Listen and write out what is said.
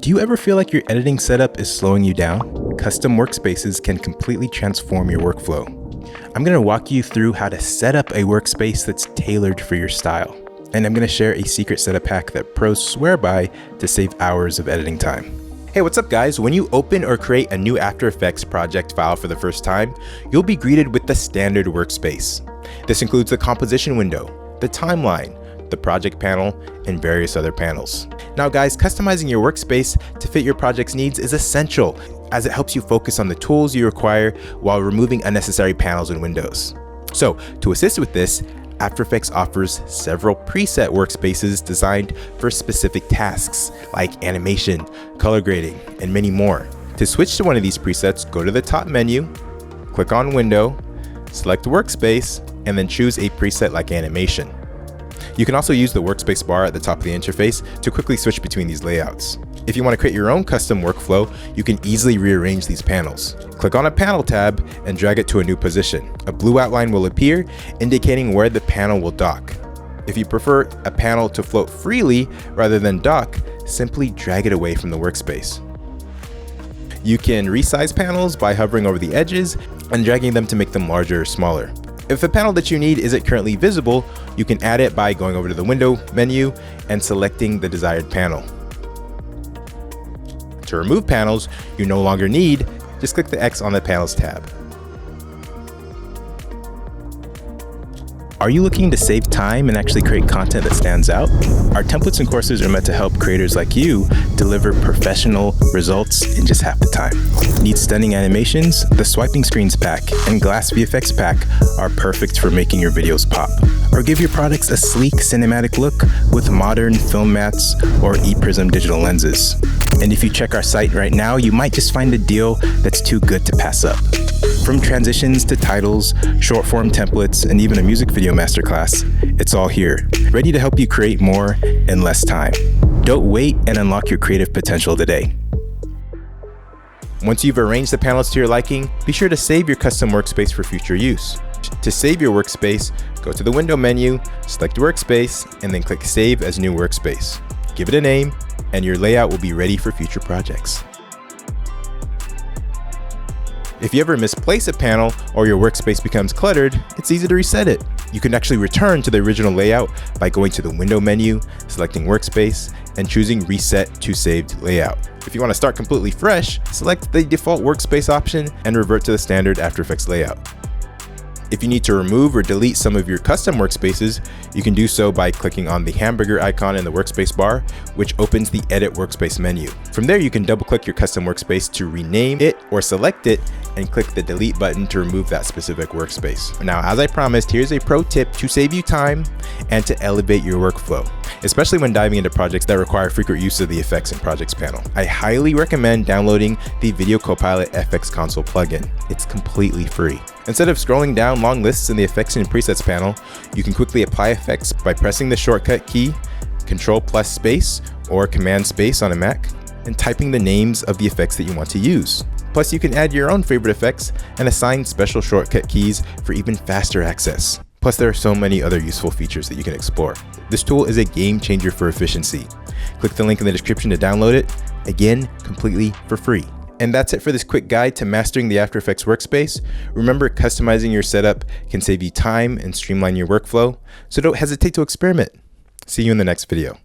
Do you ever feel like your editing setup is slowing you down? Custom workspaces can completely transform your workflow. I'm going to walk you through how to set up a workspace that's tailored for your style. And I'm going to share a secret setup hack that pros swear by to save hours of editing time. Hey, what's up guys? When you open or create a new After Effects project file for the first time, you'll be greeted with the standard workspace. This includes the composition window, the timeline, the project panel, and various other panels. Now guys, customizing your workspace to fit your project's needs is essential, as it helps you focus on the tools you require while removing unnecessary panels and windows. So to assist with this, After Effects offers several preset workspaces designed for specific tasks like animation, color grading, and many more. To switch to one of these presets, go to the top menu, click on Window, select Workspace, and then choose a preset like animation. You can also use the workspace bar at the top of the interface to quickly switch between these layouts. If you want to create your own custom workflow, you can easily rearrange these panels. Click on a panel tab and drag it to a new position. A blue outline will appear, indicating where the panel will dock. If you prefer a panel to float freely rather than dock, simply drag it away from the workspace. You can resize panels by hovering over the edges and dragging them to make them larger or smaller. If the panel that you need isn't currently visible, you can add it by going over to the window menu and selecting the desired panel. To remove panels you no longer need, just click the X on the Panels tab. Are you looking to save time and actually create content that stands out? Our templates and courses are meant to help creators like you deliver professional results in just half the time. Need stunning animations? The Swiping Screens pack and Glass VFX pack are perfect for making your videos pop. Or give your products a sleek cinematic look with modern film mats or ePrism digital lenses. And if you check our site right now, you might just find a deal that's too good to pass up. From transitions to titles, short form templates, and even a music video masterclass, it's all here, ready to help you create more in less time. Don't wait and unlock your creative potential today. Once you've arranged the panels to your liking, be sure to save your custom workspace for future use. To save your workspace, go to the window menu, select Workspace, and then click Save as New Workspace. Give it a name, and your layout will be ready for future projects. If you ever misplace a panel or your workspace becomes cluttered, it's easy to reset it. You can actually return to the original layout by going to the window menu, selecting Workspace, and choosing Reset to Saved Layout. If you want to start completely fresh, select the default workspace option and revert to the standard After Effects layout. If you need to remove or delete some of your custom workspaces, you can do so by clicking on the hamburger icon in the workspace bar, which opens the Edit Workspace menu. From there, you can double-click your custom workspace to rename it or select it and click the delete button to remove that specific workspace. Now, as I promised, here's a pro tip to save you time and to elevate your workflow, especially when diving into projects that require frequent use of the Effects and Projects panel. I highly recommend downloading the Video Copilot FX Console plugin. It's completely free. Instead of scrolling down long lists in the Effects and Presets panel, you can quickly apply effects by pressing the shortcut key, Ctrl+Space or Command+Space on a Mac, and typing the names of the effects that you want to use. Plus, you can add your own favorite effects and assign special shortcut keys for even faster access. Plus, there are so many other useful features that you can explore. This tool is a game changer for efficiency. Click the link in the description to download it, again, completely for free. And that's it for this quick guide to mastering the After Effects workspace. Remember, customizing your setup can save you time and streamline your workflow, so don't hesitate to experiment. See you in the next video.